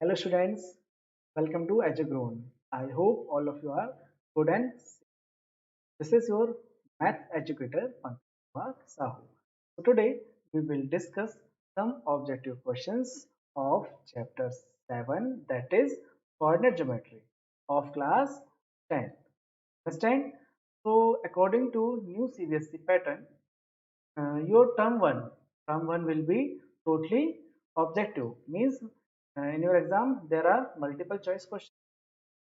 Hello students, welcome to EduGrown. I hope all of you are good and safe. This is your math educator Pankaj Kumar Sahu. So today we will discuss some objective questions of chapter 7, that is coordinate geometry of class 10. Understand? So according to new CBSE pattern, your term one will be totally objective. Means in your exam there are multiple choice questions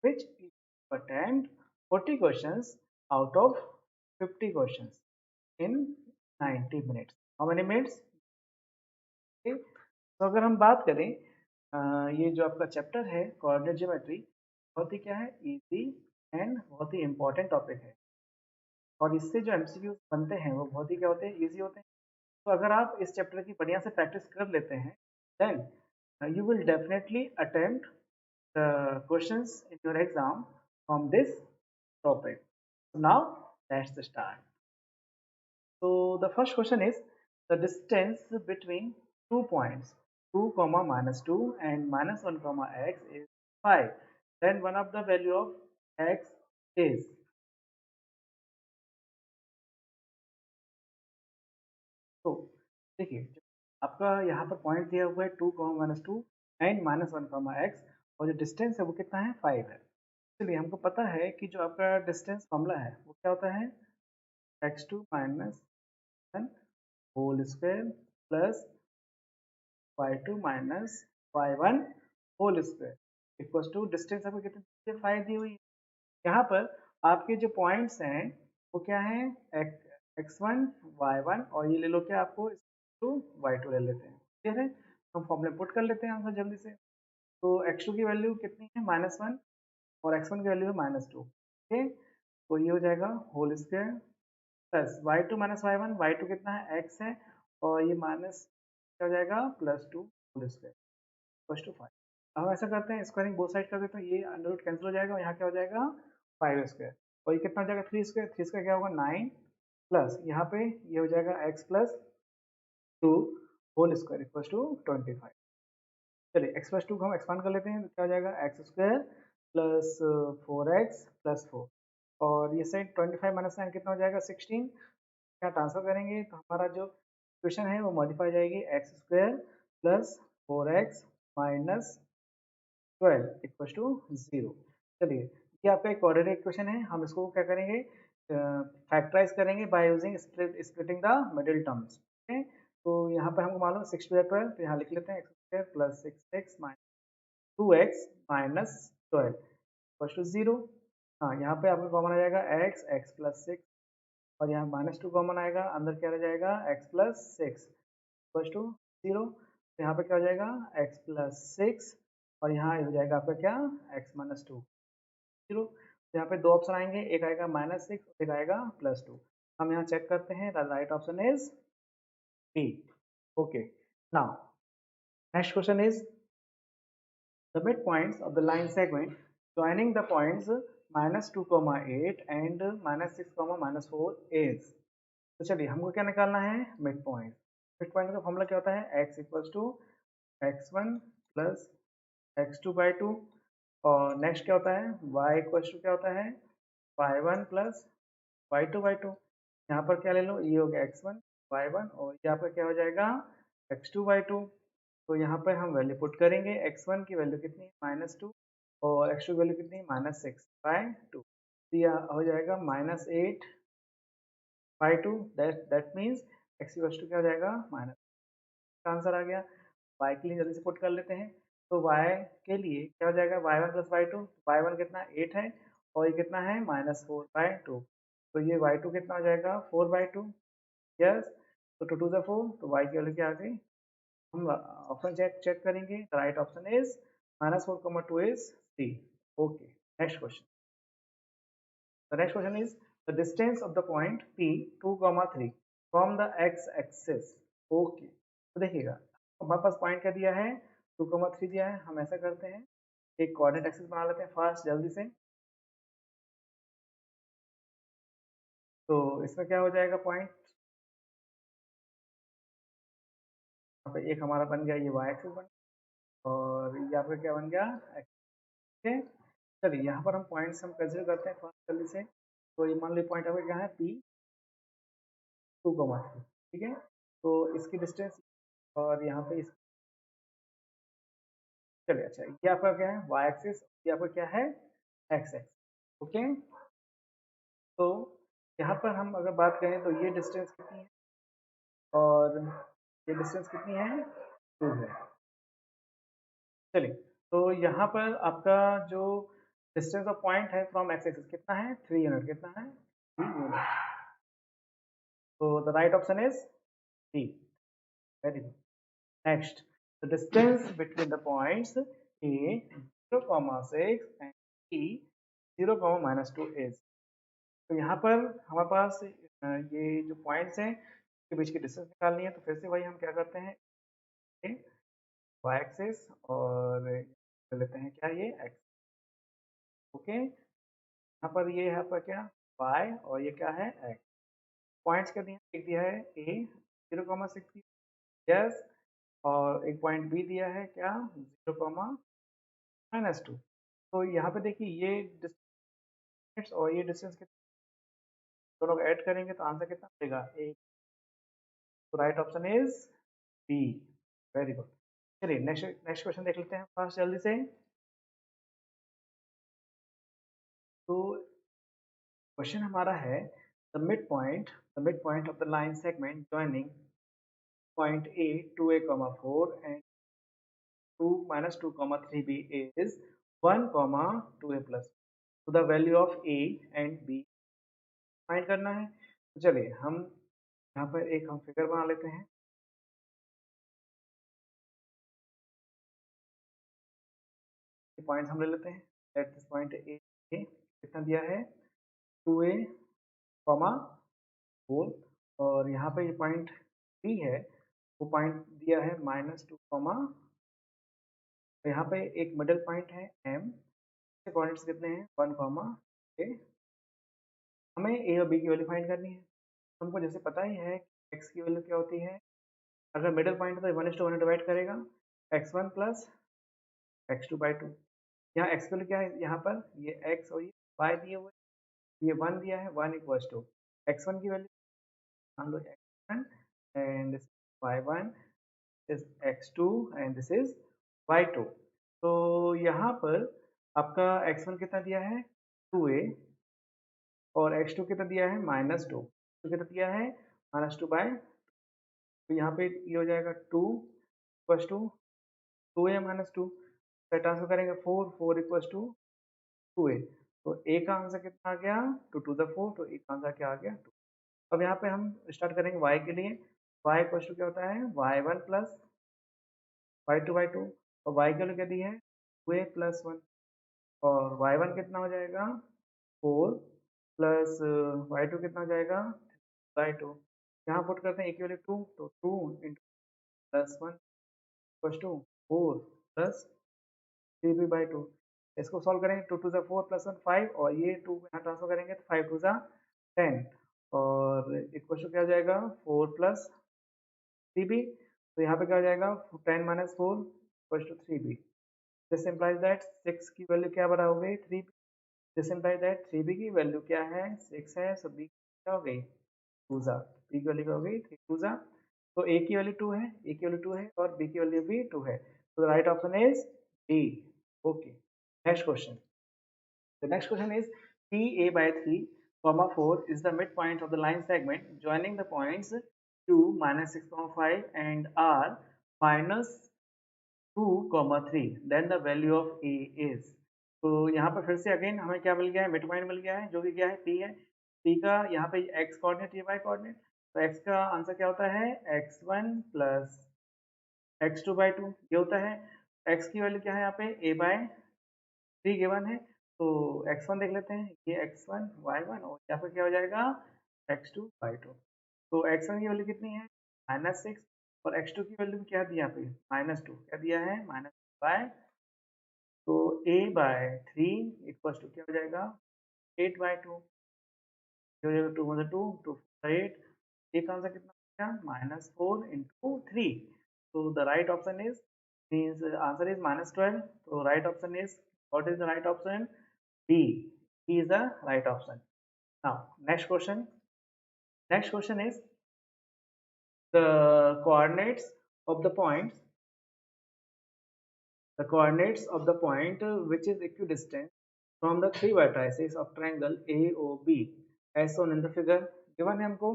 which you attempt 40 questions out of 50 questions in 90 minutes. How many minutes? Okay. तो अगर हम बात करें ये जो आपका chapter है coordinate geometry बहुत ही क्या है इजी एंड बहुत ही इम्पोर्टेंट टॉपिक है और इससे जो एमसीक्यू बनते हैं वो बहुत ही क्या होते हैं इजी होते हैं। तो अगर आप इस चैप्टर की बढ़िया से प्रैक्टिस कर लेते हैं then you will definitely attempt the questions in your exam from this topic. So now let's start. So the first question is the distance between 2 points 2 comma minus 2 and minus 1 comma x is 5. Then one of the value of x is तो देखिए आपका यहाँ पर point दिया हुआ है 2 comma minus two and minus 1 comma x और जो डिस्टेंस है वो कितना है 5 है। इसलिए हमको पता है कि जो आपका डिस्टेंस फॉर्मूला है वो क्या होता है x2 minus one whole square plus y2 minus y1 whole square equals to distance आपको कितनी 5 दी हुई है। यहाँ पर आपके जो पॉइंट्स हैं वो क्या है x1 y1 और ये ले लो क्या आपको टू y2 ले लेते हैं। ठीक है हम फॉर्मूले पुट कर लेते हैं आंसर जल्दी से। तो x2 की वैल्यू कितनी है -1 और x1 की वैल्यू है -2। ठीक तो ये हो जाएगा whole square plus y2 minus y1 y2 कितना है x है और ये माइनस क्या हो जाएगा +2 होल स्क्वायर इक्वल्स टू 5। अब हम ऐसा करते हैं स्क्वायरिंग बोथ साइड कर देते हैं ये अंडर रूट कैंसिल हो जाएगा और यहाँ क्या हो जाएगा 5 स्क्वायर और ये कितना हो जाएगा 3 स्क्वायर क्या होगा 9 प्लस यहाँ पे ये हो जाएगा x plus 2 whole square equals to 25। चलिए x प्लस 2 को हम एक्सपांड कर लेते हैं तो क्या हो जाएगा x square plus 4x plus 4 और ये साइड 25 माइनस 9 कितना हो जाएगा 16। क्या ट्रांसफर करेंगे तो हमारा जो इक्वेशन है वो मॉडिफाई हो जाएगी x square plus 4x minus 12 equals to 0। चलिए ये आपका एक कोऑर्डिनेट इक्वेशन है हम इसको क्या करेंगे फैक्टराइज करेंगे by using splitting the middle terms. ठीक है तो यहाँ पर हमको मालूम 6 टू 12 तो यहाँ लिख लेते हैं x square plus 6x minus 2x minus 12 equals to 0। हाँ यहाँ पे आपका कॉमन आ जाएगा x प्लस 6 और यहाँ -2 कॉमन आएगा अंदर क्या रह जाएगा x प्लस 6 इक्वल्स टू 0। तो यहाँ पे क्या हो जाएगा x प्लस 6 और यहाँ हो जाएगा आपका क्या x माइनस 2 0। तो यहाँ पे दो ऑप्शन आएंगे एक आएगा -6 एक आएगा +2। हम यहाँ चेक करते हैं the right option is B. Okay now next question is the midpoints of the line segment joining the points -2, 8 and -6, -4 is। तो चलिए हमको क्या निकालना है मिड पॉइंट। मिड पॉइंट का फॉर्मूला क्या होता है x equals to x1 plus x2 by 2 और नेक्स्ट क्या होता है y इक्वल्स टू क्या होता है y1 प्लस y2 बाई 2। यहाँ पर क्या ले लो ये हो गया x1 y1 और यहाँ पर क्या हो जाएगा x2 बाई 2। तो यहाँ पर हम वैल्यू पुट करेंगे x1 की वैल्यू कितनी है -2 और x2 की वैल्यू कितनी है -6 बाई 2। तो यह हो जाएगा -8 by 2 that means x equals to क्या हो जाएगा माइनस आंसर आ गया। y के लिए जल्दी से पुट कर लेते हैं तो y के लिए क्या हो जाएगा y1 प्लस y2 y1 कितना 8 है और ये कितना है -4 बाई 2। तो ये y2 कितना हो जाएगा 4 बाई 2। यस तो 2 2 4 तो y की वैल्यू क्या आ गई। हम ऑप्शन चेक करेंगे the right option is -4, 2 is C. Okay next question the next question is the distance of the point p 2, 3 from the x axis. Okay तो देखिएगा हमारे पास पॉइंट क्या दिया है 2, 3 दिया है। हम ऐसा करते हैं एक कोऑर्डिनेट एक्सिस बना लेते हैं फास्ट जल्दी से। तो इसमें क्या हो जाएगा पॉइंट यहाँ पे एक हमारा बन गया ये y एक्सिस बन और ये आपका क्या बन गया x। ठीक है, चलिए यहाँ पर हम पॉइंट्स हम कंसिडर करते हैं फर्स्ट जल्दी से। तो ये मान लीजिए पॉइंट आपका क्या है P 2,3। ठीक है, तो इसकी डिस्टेंस और यहाँ पे इस, चलिए अच्छा ये आपका क्या है y एक्सिस, ये आपका क्या है x एक्सिस। ओके, तो यहाँ पर हम अगर बात करें तो ये डिस्टेंस कितनी है और ये डिस्टेंस कितनी है 2 है। चलिए, तो यहाँ पर आपका जो डिस्टेंस ऑफ पॉइंट है फ्रॉम एक्स एक्सिस कितना है 3 यूनिट, कितना है 3 यूनिट। तो the right option is D. Very good. Next, the distance between the points A 0,6 and E 0,-2 is. तो यहाँ पर हमारे पास ये जो पॉइंट्स हैं के बीच की डिस्टेंस निकालनी है। तो फिर से वही हम क्या करते हैं, वाई एक्सिस और ले लेते हैं क्या ये एक्स। ओके, यहाँ पर ये है आपका क्या वाई और ये क्या है एक्स। पॉइंट्स क्या दिया, एक दिया है ए 0,6 यस, और एक पॉइंट बी दिया है क्या 0,-2। तो यहाँ पे देखिए ये डिस्टेंस और ये डिस्टेंस दोनों को ऐड करेंगे तो आंसर कितना मिलेगा एक। तो right option is B. Very good. चलिए नेक्स्ट नेक्स्ट क्वेश्चन देख लेते हैं फास्ट जल्दी से। तो क्वेश्चन हमारा है the mid point of the line segment joining point A 2a,4 and 2-2, 3b is 1, 2a plus। तो the value of a and b find करना है। तो चलिए हम यहाँ पर एक हम फिगर बना लेते हैं। पॉइंट्स हम ले लेते हैं। लेट दिस पॉइंट ए कितना दिया है 2a,4, और यहाँ पे ये पॉइंट बी है, वो पॉइंट दिया है -2, यहाँ पे एक मिडिल पॉइंट है m के कोऑर्डिनेट्स कितने हैं 1, हमें ए और बी की वैल्यू फाइंड करनी है। हमको जैसे पता ही है एक्स की वैल्यू क्या होती है, अगर मिडिल पॉइंट है तो 1:1 डिवाइड करेगा x1 प्लस x2/2। यहाँ एक्स की वैल्यू क्या है, यहाँ पर ये x और ये y दिए हुए, ये 1 दिया है 1 इक्वल्स टू x1 की वैल्यू मान लो x1 and y1 is x2 and this is y2। तो यहाँ पर आपका x1 कितना दिया है 2a और x2 कितना दिया है -2, तो कितना दिया है -2/, तो यहाँ पे ये हो जाएगा 2 इक्वल्स टू 2a-2, ट्रांसफर करेंगे 4 इक्वल्स टू 2a। तो a का आंसर कितना आ गया 2 to the 4, तो a का आंसर क्या आ गया 2। अब यहाँ पे हम स्टार्ट करेंगे y के लिए। y इक्वल्स टू क्या होता है y1 प्लस y2/2, और y की वैल्यू क्या दी है 2a+1, और y1 कितना हो जाएगा 4 प्लस y2 कितना हो जाएगा 2। यहाँ पुट करते हैं a की वैल्यू 2, तो 2 into +1 equals to 4 plus 3b/2। इसको सॉल्व करेंगे 2 to the 4 + 1 5, और ये 2 यहाँ ट्रांसफर करेंगे तो 5 to the 10, और इक्वल टू क्या हो जाएगा 4 प्लस 3b। तो यहाँ पे क्या हो जाएगा 10 - 4 equal to 3b। This implies that 6 की वैल्यू क्या बना हो गई 3b। This implies that 3b की वैल्यू क्या है 6 है, सो b क्या हो गई 2 b की वैल्यू क्या हो गई 3 तो a की वैल्यू 2 है, a की वैल्यू 2 है और b की वैल्यू भी 2 है। तो right option is D. Okay, next question. The next question is PA by 3, 4 is the midpoint of the line segment joining the points Q -6,5 and R -2, 3, then the value of A is। तो यहाँ पर फिर से again हमें क्या मिल गया है mid point मिल गया है जो कि क्या है P है। P का यहाँ पे x कोऑर्डिनेट ये y कोऑर्डिनेट, तो x का आंसर क्या होता है x1 प्लस x2/2 ये होता है। x की वैल्यू क्या है यहाँ पे a/3 गिवन है, तो x1 देख लेते हैं, ये x1 y1 और यहाँ पर क्या हो जाएगा x2 y2। तो x1 की वैल्यू कितनी है -6, और x2 की वैल्यू क्या दी यहाँ पे -2, क्या दिया है -2, तो a/3 इक्वल्स टू क्या हो जाएगा 8/2, हो जाएगा 2 × 2 2 8। एक आंसर कितना हो गया -4 × 3। तो the right option is means answer is -12. So right option is, what is the right option? D. D is the right option. Now next question. Next question is the coordinates of the points. The coordinates of the point which is equidistant from the three vertices of triangle AOB as shown in the figure given है हमको.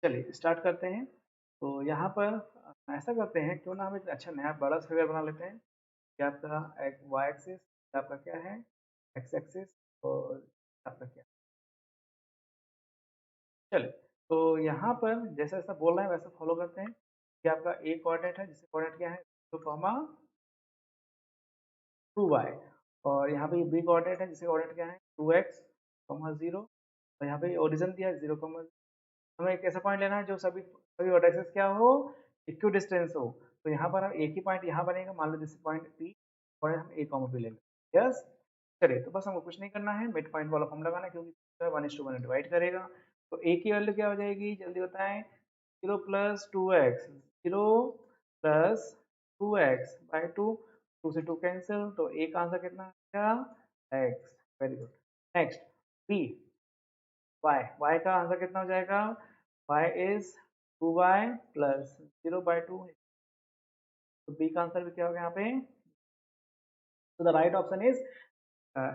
चलिए start करते हैं. तो यहाँ पर ऐसा करते हैं, क्यों ना हम एक अच्छा नया बड़ा फिगर बना लेते हैं कि आपका वाई एक्सिस, आपका क्या है एक्स एक्सिस, और आपका क्या. चलिए तो यहाँ पर जैसा जैसा बोल रहे हैं वैसा फॉलो करते हैं कि आपका ए कोऑर्डिनेट है जिससे कोऑर्डिनेट क्या है 2, 2y, और यहाँ पे बी कोऑर्डिनेट है जिससे कोऑर्डिनेट क्या है 2x, 0, और यहाँ पे ओरिजिन दिया है 0, हमें एक ऐसा पॉइंट लेना है जो सभी सभी वर्टिसेस क्या हो, इक्वी डिस्टेंस हो. तो यहाँ पर हम एक ही पॉइंट यहाँ बनेगा, मान लो जैसे पॉइंट पी और हम ए कॉमा पी ले लेंगे. यस. चलिए तो बस हमको कुछ नहीं करना है, मिड पॉइंट वाला फॉर्म लगाना है क्योंकि 1:1 डिवाइड करेगा. तो ए की वैल्यू क्या हो जाएगी जल्दी बताएं. 0 + 2x, 0 + 2x बाई 2, 2 से 2 कैंसिल, तो ए का आंसर कितना आएगा x. Very good. Next B, y का आंसर कितना हो जाएगा, y is 2y plus 0/2. तो b का आंसर भी क्या होगा यहाँ पे. तो the right option is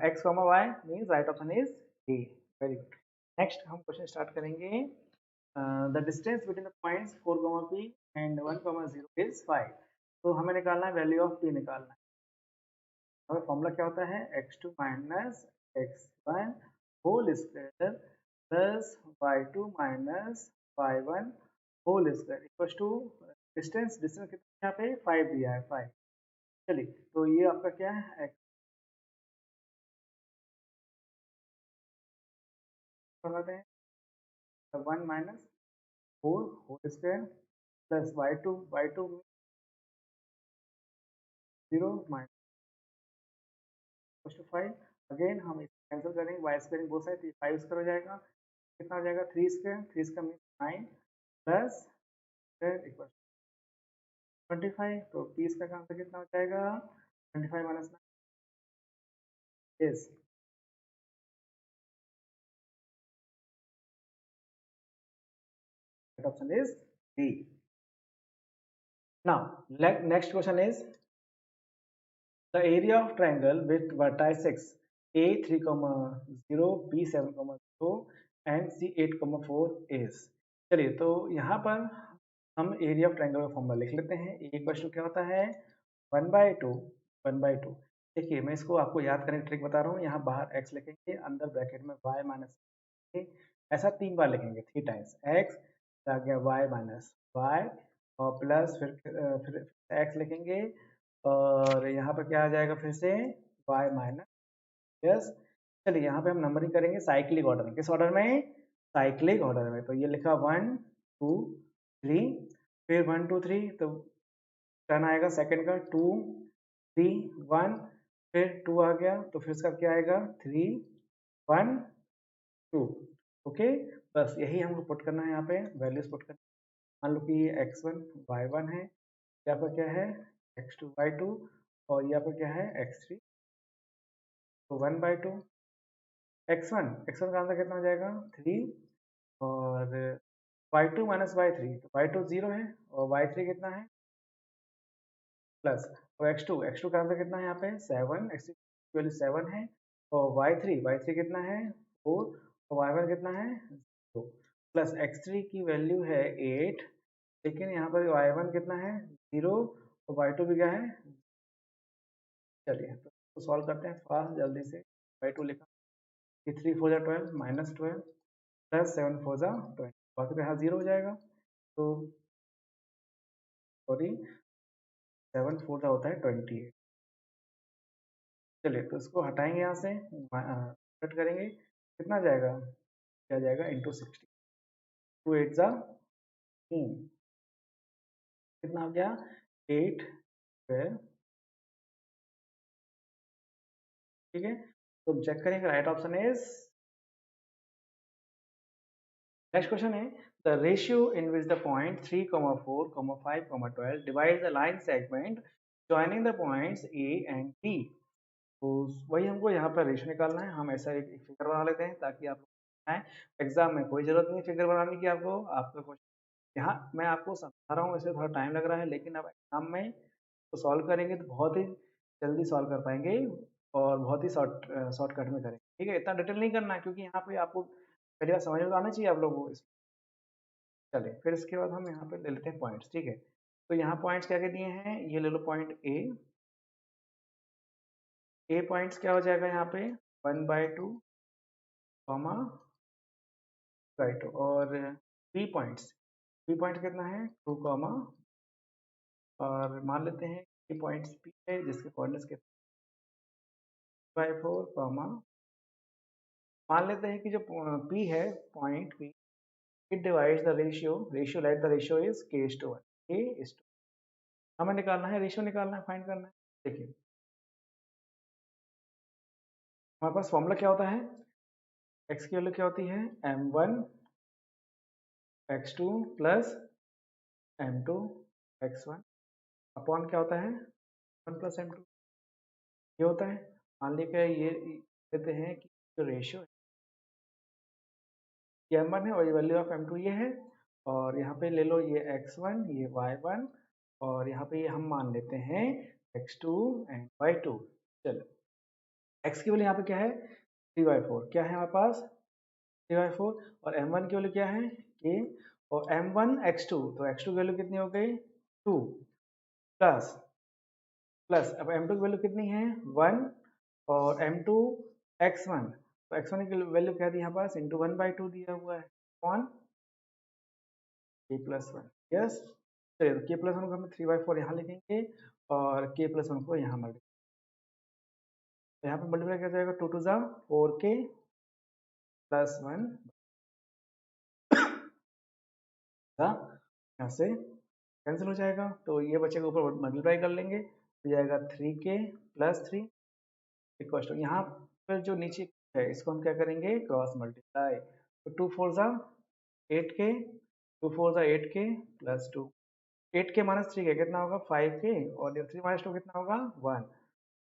x, y means right option is D. Very good. Next हम क्वेश्चन स्टार्ट करेंगे. The distance between the points 4, P and 1, 0 is 5. तो हमें निकालना है वैल्यू ऑफ P निकालना है. हमें फॉर्मूला क्या होता है x2 minus x1 whole square plus y2 minus y1 whole square equal to distance. Distance कितना यहाँ पे 5 दिया है 5. चलिए तो ये आपका क्या है x बनाते हैं 1 minus 4 whole square plus y2 0 minus equal to 5. Again हम इसे कैंसिल करेंगे, y squaring both side, 5 square हो जाएगा. कितना हो जाएगा 3 square, 3 square means 9 plus square equal 25. तो 30 का आंसर कितना हो जाएगा 25 माइनस 9 is. That option is D. Now next question is the area of triangle with vertices A 3, 0, B 7, 0 and C 8, 4 is. चलिए तो यहाँ पर हम एरिया ऑफ ट्रायंगल का फॉर्मूला लिख लेते हैं. ए क्वेश्चन क्या होता है 1/2. देखिए मैं इसको आपको याद करने की ट्रिक बता रहा हूँ. यहाँ बाहर x लिखेंगे, अंदर ब्रैकेट में y माइनस, ऐसा 3 बार लिखेंगे 3 टाइम्स. x आ गया y माइनस y और प्लस फिर x लिखेंगे और यहाँ पर क्या आ जाएगा फिर से y माइनस. यस. चलिए यहाँ पे हम नंबरिंग करेंगे साइक्लिक ऑर्डर में. किस ऑर्डर में, साइक्लिक ऑर्डर में. तो ये लिखा 1 2 3, फिर 1 2 3, तो टर्न आएगा सेकंड का 2 3 1, फिर 2 आ गया तो फिर इसका क्या आएगा 3 1 2. ओके. बस यही हमको पुट करना है, यहाँ पे वैल्यूज पुट करना. मान लो कि ये x1 y1 है, यहाँ पर क्या है x2 y2 और यहाँ पर क्या है x3. तो 1/2 x1 का आंसर कितना हो जाएगा 3 और y2 माइनस y3, तो y2 0 है और y3 कितना है प्लस. और x2 का आंसर कितना है यहाँ पे 7, x2 की वैल्यू 7 है और y3 कितना है 4 और y1 कितना है 0 प्लस x3 की वैल्यू है 8, लेकिन यहाँ पर y1 कितना है 0 और y2 भी क्या है. चलिए तो सॉल्व करते हैं फास्ट जल्दी से. y2 लिखा कि 3 4 12 माइनस 12 प्लस 7 4 20, बाकी तो यहाँ 0 हो जाएगा. तो सॉरी 7 4 होता है 28. चलिए तो इसको हटाएंगे यहाँ से, कट करेंगे, कितना जाएगा क्या जाएगा इंटू 60. 2 8 कितना हो गया 8 स्क्वायर. ठीक है. तो चेक करेंगे right option is. Next question है the ratio in which the point 3, 4, 5, 12 divides the line segment joining the points A and B. तो वही हमको यहाँ पर रेशियो निकालना है। हम ऐसा एक फिगर बना लेते हैं ताकि आप एग्जाम में कोई जरूरत नहीं फिगर बनाने की आपको। आपका क्वेश्चन यहाँ मैं आपको समझा रहा हूँ, वैसे थोड़ा टाइम लग रहा है, लेकिन अब एग्जाम में तो सॉल्व करेंगे तो बहुत ही जल्दी सॉल्व कर पाएंगे और बहुत ही शॉर्टकट में करेंगे। ठीक है, इतना डिटेल नहीं करना है क्योंकि यहाँ पे आपको पहली बार समझ में तो आना चाहिए आप लोगों को। चले फिर इसके बाद हम यहाँ पे ले लेते हैं पॉइंट्स। ठीक है, तो यहाँ पॉइंट्स क्या क्या दिए हैं, ये ले लो पॉइंट ए पॉइंट्स क्या हो जाएगा यहाँ पे 1/2 कॉमा बाई 2, और बी पॉइंट कितना है 2 कॉमा, और मान लेते हैं ये पॉइंट्स पी है जिसके कोऑर्डिनेट्स के 4 कॉमा, मान लेते हैं कि जो पी है point P, it divides the ratio let the ratio is k/1, k/2। हमें निकालना है रेशियो, निकालना है, फाइंड करना है। देखिए हमारे पास फॉर्मूला क्या होता है, x की वैल्यू क्या होती है m1 x2 plus m2 x1 upon क्या होता है 1 प्लस m2, ये होता है। मान लीजिए ये लेते हैं कि जो रेशियो है ये m1 है और ये वैल्यू ऑफ m2 ये है, और यहाँ पे ले लो ये x1 ये y1, और यहाँ पे ये हम मान लेते हैं x2 एंड y2। चलो x की वैल्यू यहाँ पे क्या है 3/4, क्या है हमारे पास 3/4, और m1 की वैल्यू क्या है k, और m1 x2, तो x2 की वैल्यू कितनी हो गई 2 प्लस प्लस अब m2 की वैल्यू कितनी है 1, और m2 x1, तो x1 की वैल्यू क्या दी यहाँ पास इंटू 1/2 दिया हुआ है ऑन k+1। यस, चलिए तो k+1 को हम 3/4 यहाँ लिखेंगे और k+1 को यहाँ मल्टीप्लाई, तो यहाँ पे मल्टीप्लाई क्या जाएगा 2 2 4k प्लस 1, यहाँ से कैंसिल हो जाएगा, तो ये बचेगा ऊपर मल्टीप्लाई कर लेंगे तो जाएगा 3k प्लस 3 इक्वल टू, यहाँ पर जो नीचे है इसको हम क्या करेंगे क्रॉस मल्टीप्लाई, तो 2 4 8k, 2 4 8k plus 2, 8k minus 3k कितना होगा 5k, और 3 माइनस 2 कितना होगा 1,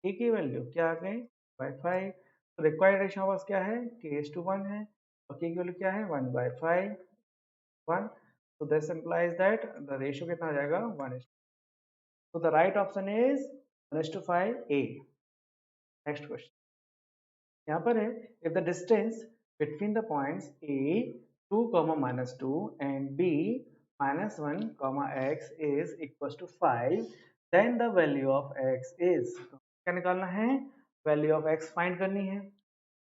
k की वैल्यू क्या आ गई 5। तो रिक्वायर्ड रेशियो हमारे पास क्या है k/1 है, और k की वैल्यू क्या है 1/5 1, so this implies that the ratio कितना हो जाएगा 1, so the right option is 1:5a। Next question यहाँ पर है, if the distance between the points a 2, -2 and b -1, x is equals to 5, then the value of x is, तो क्या निकालना है वैल्यू ऑफ x फाइंड करनी है।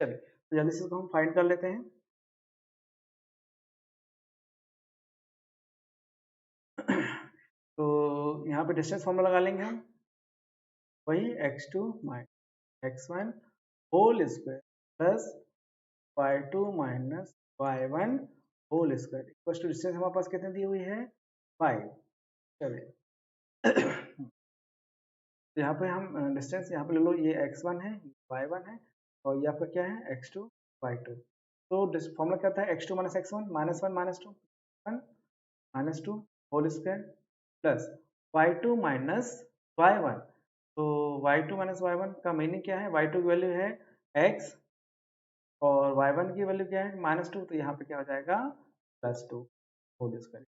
चलिए तो जल्दी से इसको हम फाइंड कर लेते हैं। तो यहाँ पे डिस्टेंस फॉर्मूला लगा लेंगे हम, वही x2 - x1 whole square plus y2 minus y1 whole square equal to distance हमारे पास कितने दी हुई है 5। चलिए तो यहाँ पे हम डिस्टेंस यहाँ पे ले लो, ये x1 है y1 है और ये आपका क्या है x2 y2। तो फॉर्मूला क्या था x2 minus x1 -1 -2 1 -2 whole square plus y2 minus y1। तो y2 माइनस y1 का मीनिंग क्या है, y2 की वैल्यू है x और y1 की वैल्यू क्या है -2, तो यहाँ पे क्या हो जाएगा +2 होल स्क्वायर।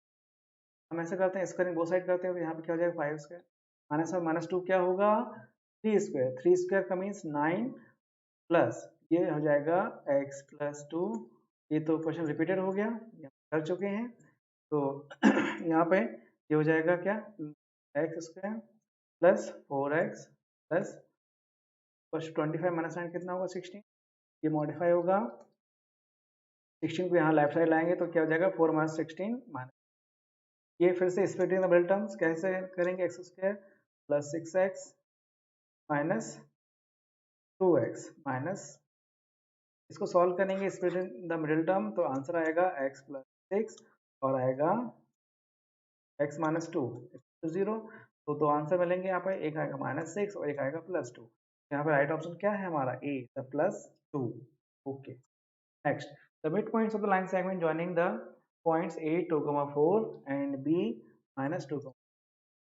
हम ऐसे करते हैं स्क्वायरिंग बोथ साइड करते हैं, तो यहाँ पे क्या हो जाएगा 5 स्क्वायर -1 -2 क्या होगा 3 स्क्वायर, 3 स्क्वायर का मीन्स 9 प्लस ये हो जाएगा x + 2। ये तो क्वेश्चन रिपीटेड हो गया, कर चुके हैं, तो यहाँ पे ये हो जाएगा क्या x square plus 4x plus 25 -9 कितना होगा 16, ये मॉडिफाई होगा 16 को यहाँ लेफ्ट साइड लाएंगे तो क्या हो जाएगा 4 - 16 माइनस, ये फिर से स्प्लिटिंग द मिडिल टर्म्स कैसे करेंगे x² plus 6x minus 2x minus, इसको सॉल्व करेंगे स्प्लिटिंग द मिडिल टर्म तो आंसर आएगा x + 6 और आएगा x - 2 0, तो दो आंसर मिलेंगे यहाँ पर, एक आएगा -6 और एक आएगा +2। यहाँ पे राइट ऑप्शन क्या है हमारा A +2। Okay next, the midpoints of the line segment joining the points A 2,4 and B -2।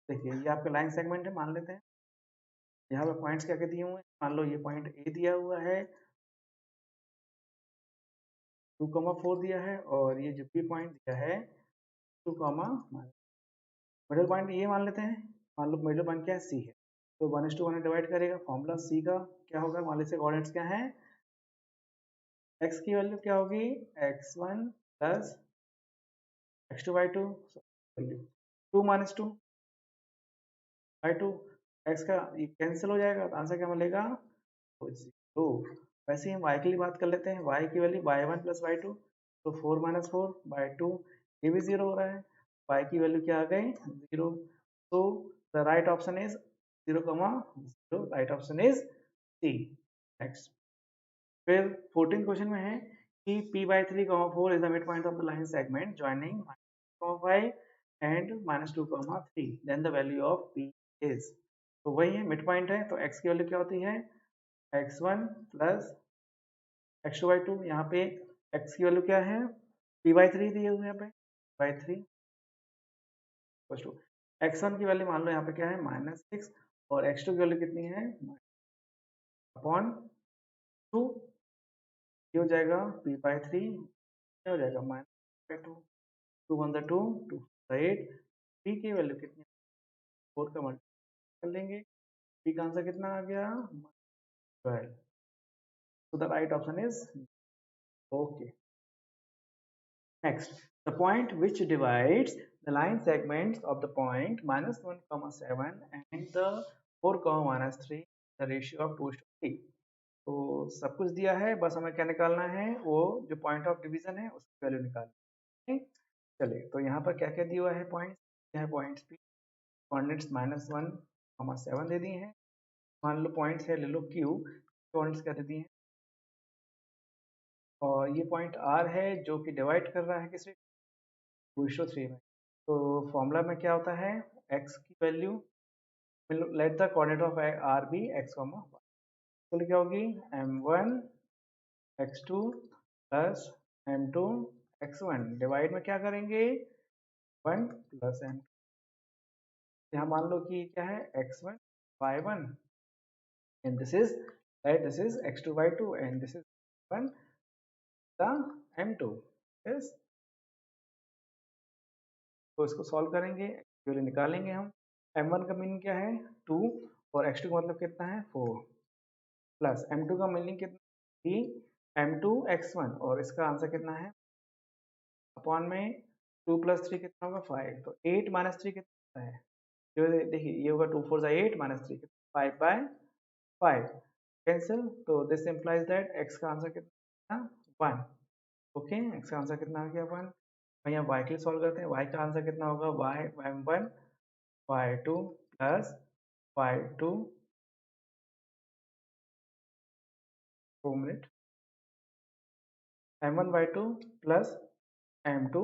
देखिए ये आपका लाइन सेगमेंट है, मान लेते हैं। यहाँ पे पॉइंट्स क्या क्या दिए हुए हैं, मान लो ये पॉइंट ए दिया हुआ है, 2,4 दिया है, और ये जो बी पॉइंट दिया है 2, मिडिल पॉइंट ये मान लेते हैं। मान लो मिडिल पॉइंट क्या है, सी है, तो 1:1 डिवाइड करेगा। फॉर्मूला सी का क्या होगा, मान लीजिए कोऑर्डिनेट्स क्या है, एक्स की वैल्यू क्या होगी, x1 plus x2/2, value 2 - 2/2, x का ये कैंसिल हो जाएगा, तो आंसर क्या मिलेगा, तो 0। वैसे ही हम y के लिए बात कर लेते हैं, y की वैल्यू y1 प्लस y2, तो 4 - 4/2, ये भी 0 हो रहा है। y की वैल्यू क्या आ गई, 0। तो the right option is 0, 0, right option is C. Next, फिर 14 क्वेश्चन में है कि p/3, 4 is the midpoint of the line segment joining -5 and -2, 3, then the value of p is, तो वही है मिड पॉइंट है, तो x की वैल्यू क्या होती है, x1 प्लस x2/2। यहाँ पे x की वैल्यू क्या है, p/3 दिए हुए हैं यहाँ पे, p/3 टू x1 की वैल्यू मान लो यहाँ पे क्या है, -6, और x2 की वैल्यू कितनी है, अपॉन 2, ये हो जाएगा p/3, क्या हो जाएगा, -2, 2 वन ज़ा 2, 2 8, p की वैल्यू कितनी, 4 का मल्टीप्लाई कर लेंगे, p का आंसर कितना आ गया, 12। So the right option is okay. Next, the point which divides the line segments of the point -1, 7 and the 4, -3, the ratio of 2:3। तो सब कुछ दिया है, बस हमें क्या निकालना है, वो जो पॉइंट ऑफ डिवीजन है उसकी वैल्यू निकालनी है। चलिए, तो यहाँ पर क्या क्या दिया हुआ है, पॉइंट क्या है, पॉइंट्स भी कोऑर्डिनेट्स -1, 7 दे दिए हैं। मान लो पॉइंट्स है, ले लो क्यू, कोऑर्डिनेट्स क्या दे दिए हैं, और ये पॉइंट आर है जो कि डिवाइड कर रहा है किसी 2:3 में। तो फॉर्मूला में क्या होता है, एक्स की value, let the coordinate of R be x, तो क्या होगी, m1 x2 plus m2 x1, divide में क्या करेंगे, 1 प्लस m। यहाँ मान लो कि क्या है, x1 y1, and this is x2/2, and this is 1 the m2, yes। तो इसको सॉल्व करेंगे, वैल्यू निकालेंगे हम। m1 का मीनिंग क्या है, 2, और x2 का मतलब कितना है, 4, प्लस m2 का मीनिंग कितना, 3 m2 x1, और इसका आंसर कितना है, अपॉन में 2 + 3 कितना होगा, 5, तो 8 - 3 कितना है, जो देखिए ये होगा 2 4 8 - 3, 5/5 कैंसिल, तो दिस इंप्लाइज दैट x का आंसर कितना, 1। ओके, x का आंसर कितना आ गया, 1। यहाँ y के लिए सॉल्व करते हैं, y का आंसर कितना होगा, y1 y2 plus y2, 2 minute, m1 y2 plus m2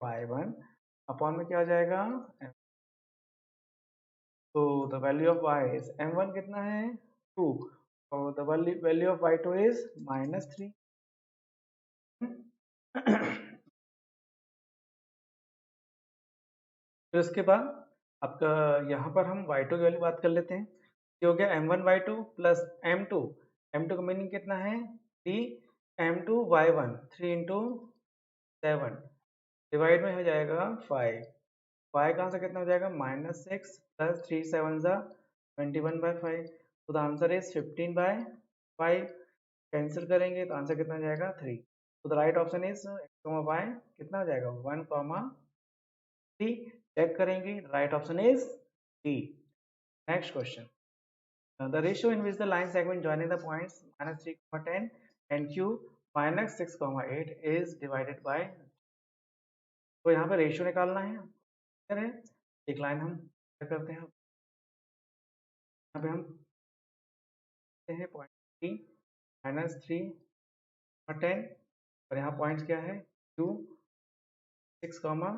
y1, upon में क्या आ जाएगा, तो the value of y is m1 कितना है, 2, और the value of y2 is -3। फिर उसके बाद आपका यहाँ पर हम y2 की वैल्यू बात कर लेते हैं। ये हो गया m1 y2 plus m2, m2 का मीनिंग कितना है, 3 m2 y1, 3 इंटू 7, डिवाइड में हो जाएगा 5, y का आंसर कितना हो जाएगा, -6 प्लस 3 7 ज़ा 21/5, तो द आंसर इज 15/5। कैंसिल करेंगे तो आंसर कितना हो जाएगा, 3। तो the right option is x, y कितना हो जाएगा, 1, 3। चेक करेंगे, right option is D. Next question, the ratio in which the line segment joining the points -3, 10 and q -6, 8 is divided by, तो यहाँ पे रेशियो निकालना है, करें एक लाइन हम क्या करते हैं, यहाँ पे हम हैं पॉइंट 3 -3, 10, और यहाँ पॉइंट्स क्या है, q 6,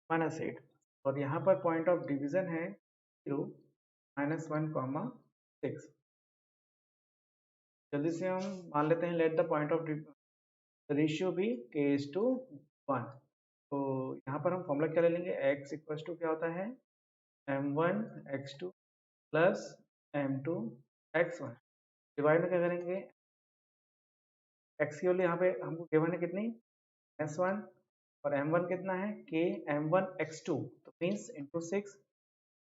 -8, और यहाँ पर पॉइंट ऑफ डिवीजन है 0, -1, 6। जल्दी से हम मान लेते हैं, let the point of ratio भी k:1। तो यहाँ पर हम फॉर्मूला क्या ले लेंगे, x इक्वल्स टू क्या होता है m1 x2 plus m2 x1। Divide में क्या करेंगे, x की वैल्यू यहाँ पे हमको गिवन है कितनी s1 और m1 कितना है k m1 x2, तो मीन्स इंटू 6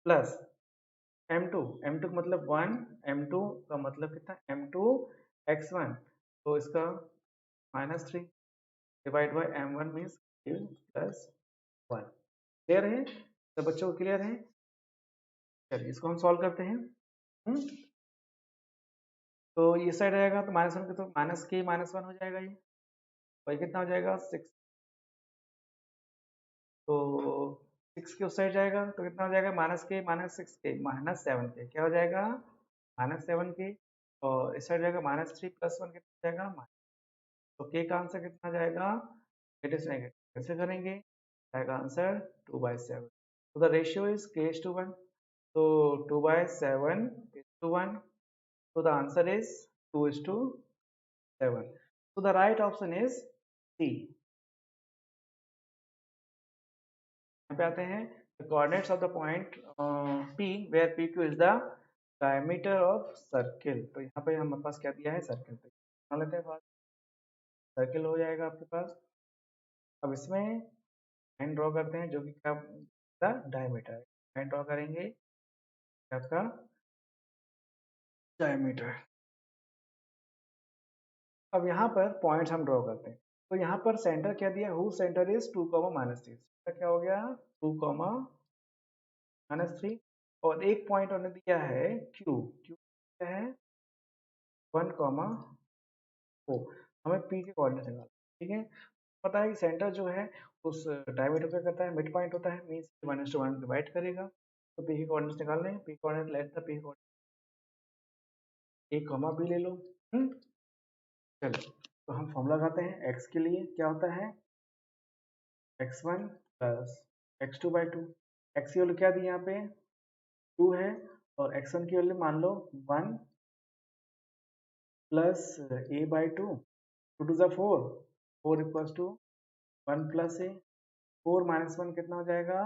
प्लस m2 का मतलब 1, m2 का मतलब कितना m2 x1, तो इसका -3 divide by m1 means plus 1। Clear है, तो बच्चों को क्लियर है। चलिए इसको हम सॉल्व करते हैं। तो ये साइड रहेगा तो -1 का तो -k-1 हो जाएगा ये, और ये कितना हो जाएगा 6। तो 6 के उस साइड जाएगा तो कितना हो जाएगा -k-6k -7k, क्या हो जाएगा -7k। और इस साइड जाएगा -3 + 1 कितना हो जाएगा, तो k का आंसर कितना आ जाएगा नेगेटिव से नेगेटिव, कैसे करेंगे, आएगा आंसर 2/7। तो द रेशियो इज k:1, तो 2/7 so the answer is 2:7, so the right option is C। यहाँ पे आते हैं the coordinates of the point P where PQ is the diameter of circle। तो यहाँ पे हमारे पास क्या दिया है सर्कल, तो बना लेते हैं पास, सर्कल हो जाएगा आपके पास। अब इसमें लाइन ड्रॉ करते हैं जो कि क्या डायमीटर, लाइन ड्रॉ करेंगे आपका डायमीटर। अब यहाँ पर पॉइंट्स हम ड्रॉ करते हैं, तो यहाँ पर सेंटर क्या दिया, हु सेंटर इज 2, -3, क्या हो गया 2, -3, और एक पॉइंट उन्होंने दिया है Q, Q क्या है 1, 4। हमें P के कोऑर्डिनेट निकालना, ठीक है। पता है कि सेंटर जो है उस डायमीटर पे करता है, मिड पॉइंट होता है, मीन्स 1:1 डिवाइड करेगा। तो P के कोऑर्डिनेट निकालने हैं, P coordinate let the P coordinate A, B ले लो। चलो तो हम फॉर्मूला लगाते हैं x के लिए, क्या होता है x1 प्लस x2/2। x की वैल्यू क्या दी यहाँ पे 2 है, और x1 की वैल्यू मान लो 1 plus a/2, 2 2 4, 4 equals to 1 plus a, 4 -1 कितना हो जाएगा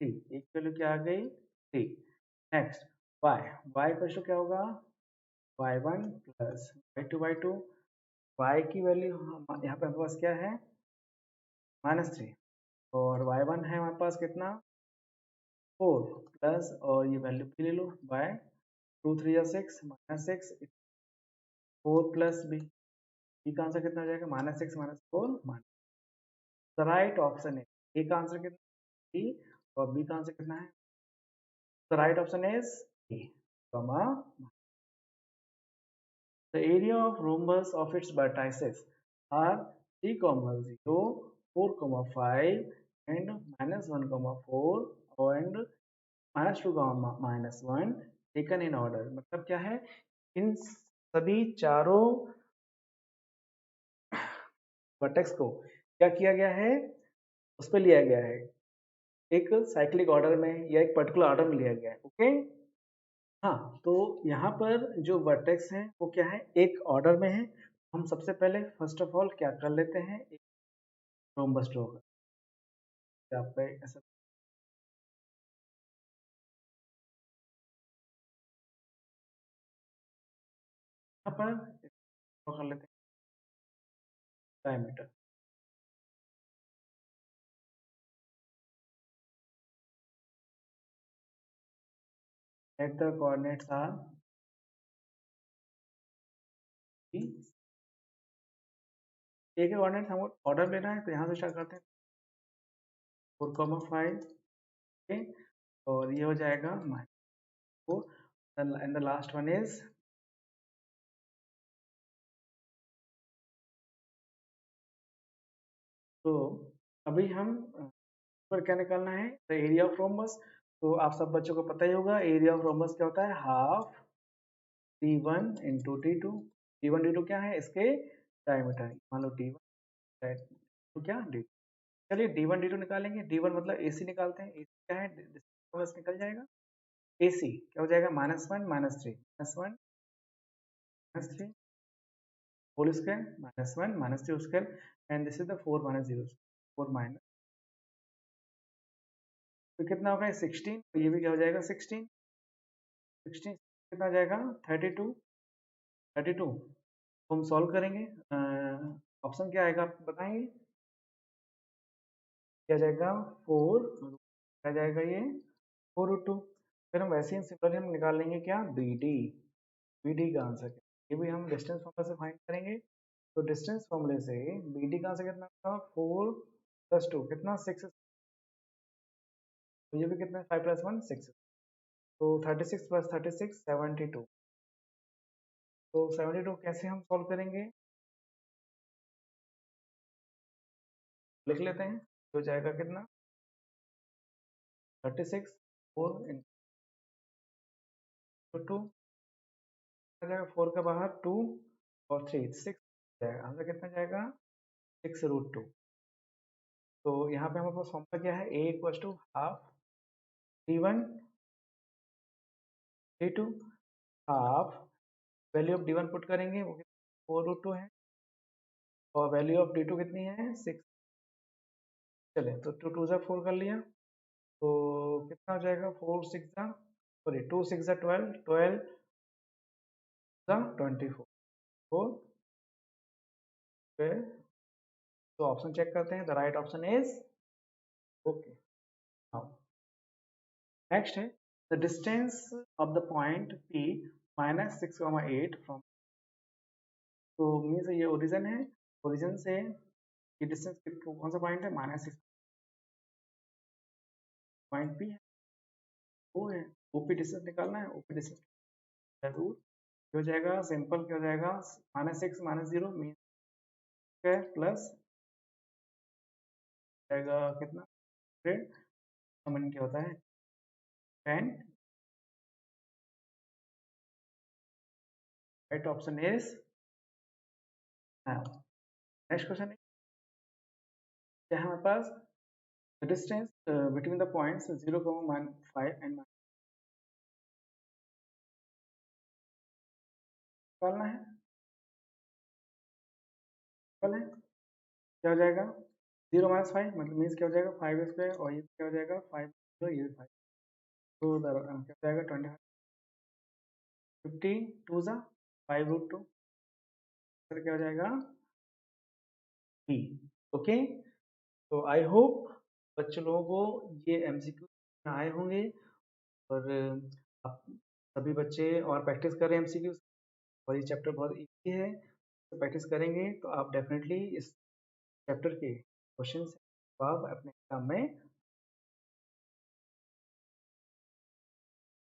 3, एक की वैल्यू क्या आ गई 3। Next y, y equals to क्या होगा y1 प्लस y2/2, y की वैल्यू यहाँ पे हमारे पास क्या है -3, और y1 है हमारे पास कितना 4 प्लस, और ये वैल्यू भी ले लो बाय 2 3 या 6 -6, 4 प्लस b, b का आंसर कितना हो जाएगा -6 -4 द राइट ऑप्शन है, a का आंसर कितना b, और b का आंसर कितना है, the right option is a, comma the area of rhombus of its vertices are 3, 0, 4, 5 and -1, 4 and -2, -1 taken in order. मतलब क्या है, इन सभी चारों वर्टेक्स को क्या किया गया है, उस पर लिया गया है एक साइक्लिक ऑर्डर में या एक पर्टिकुलर ऑर्डर में लिया गया है। ओके, हाँ, तो यहाँ पर जो वर्टेक्स हैं वो क्या है एक ऑर्डर में है। हम सबसे पहले फर्स्ट ऑफ ऑल क्या कर लेते हैं, एक रोम्बस ड्रॉ कर, आपका ऐसा यहाँ पर ड्रॉ कर लेते हैं diameter. At the coordinates are A के कोऑर्डिनेट्स हमको ऑर्डर लेना है, तो यहाँ से स्टार्ट करते हैं 4, 5, ओके, और ये हो जाएगा -4 and the last one is, तो अभी हम पर क्या निकालना है द एरिया ऑफ रोम्बस। तो आप सब बच्चों को पता ही होगा एरिया ऑफ रोम्बस क्या होता है, half T1 into T2। T1 T2 क्या है इसके डायमीटर, मान लो T1 तो क्या D, चलिए D1 D2 निकालेंगे। D1 मतलब AC निकालते हैं, AC क्या है डिस्टेंस निकल जाएगा, AC क्या हो जाएगा -1 -3 -1 -3 whole square -1 -3 square and this is the 4 minus 0, 4 minus, तो कितना होगा 16, तो ये भी क्या हो जाएगा 16, 16 कितना हो जाएगा 32, 32, तो हम सॉल्व करेंगे, ऑप्शन क्या आएगा आप बताएंगे, क्या जाएगा 4, क्या जाएगा ये 4√2, फिर हम वैसे ही सिंपली हम निकाल लेंगे क्या बी डी, बी डी का आंसर क्या, ये भी हम डिस्टेंस फॉर्मूला से फाइंड करेंगे, तो डिस्टेंस फॉर्मूले से बी डी का आंसर कितना होगा 4 प्लस 2 कितना 6, तो ये भी कितना 5 प्लस 1 6, तो 36 प्लस 36 72, तो 72 कैसे हम सॉल्व करेंगे, लिख लेते हैं, तो जाएगा कितना 36 4 इंटू 2, आ जाएगा 4 का बाहर 2 और 3 6 जाएगा, आंसर कितना जाएगा 6√2, तो यहाँ पे हमारे पास फॉर्मूला क्या है, A equal to half d1 d2, half value of d1 put करेंगे वो 4√2 है, और वैल्यू ऑफ d2 कितनी है 6, चले तो 2 2 4 कर लिया, तो कितना हो जाएगा 4 6 सॉरी 2 6 12, 12 24, तो फिर तो ऑप्शन चेक करते हैं, the right option is okay. Now next है the distance of the point P minus 6,8 from, तो मीन्स ये ओरिजिन है, ओरिजिन से ये डिस्टेंस कौन सा पॉइंट है -6 पॉइंट P है, वो है ओपी डिस्टेंस निकालना है, ओपी डिस्टेंस दूर, क्या हो जाएगा सिंपल, क्या हो जाएगा -6 -0 मीन स्क्वायर प्लस जाएगा कितना 100, कमन क्या होता है 10, right option is now. Next question है क्या है हमारे पास the distance between the points 0,5 and निकालना है, निकालना है, क्या हो जाएगा 0 - 5 मतलब मीन्स क्या हो जाएगा 5 स्क्वायर, और ये क्या हो जाएगा 5 ये 5, तो क्या हो जाएगा 20 50 2 ज़ा 5√2, फिर क्या हो जाएगा बी, ओके। तो आई होप बच्चों लोगों को ये एमसीक्यू आए होंगे, और आप सभी बच्चे और प्रैक्टिस कर रहे हैं एमसीक्यू, और ये चैप्टर बहुत इजी है, तो प्रैक्टिस करेंगे तो आप डेफिनेटली इस चैप्टर के क्वेश्चन आप अपने एग्जाम में